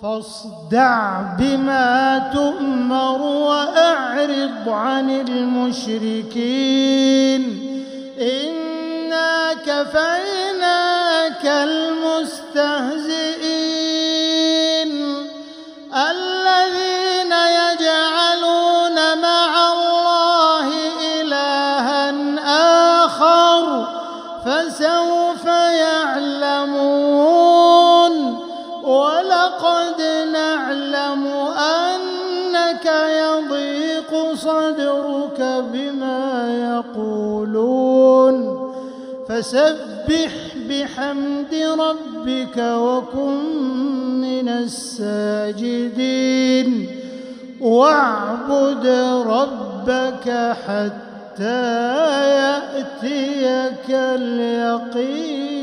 فاصدع بما تؤمر وأعرض عن المشركين إنا كفيناك المستهزئين الذين يجعلون مع الله إلها آخر فسوف يعلمون ولقد نعلم أنك يضيق صدرك بما يقولون فسبح بحمد ربك وكن من الساجدين واعبد ربك حتى يأتيك اليقين.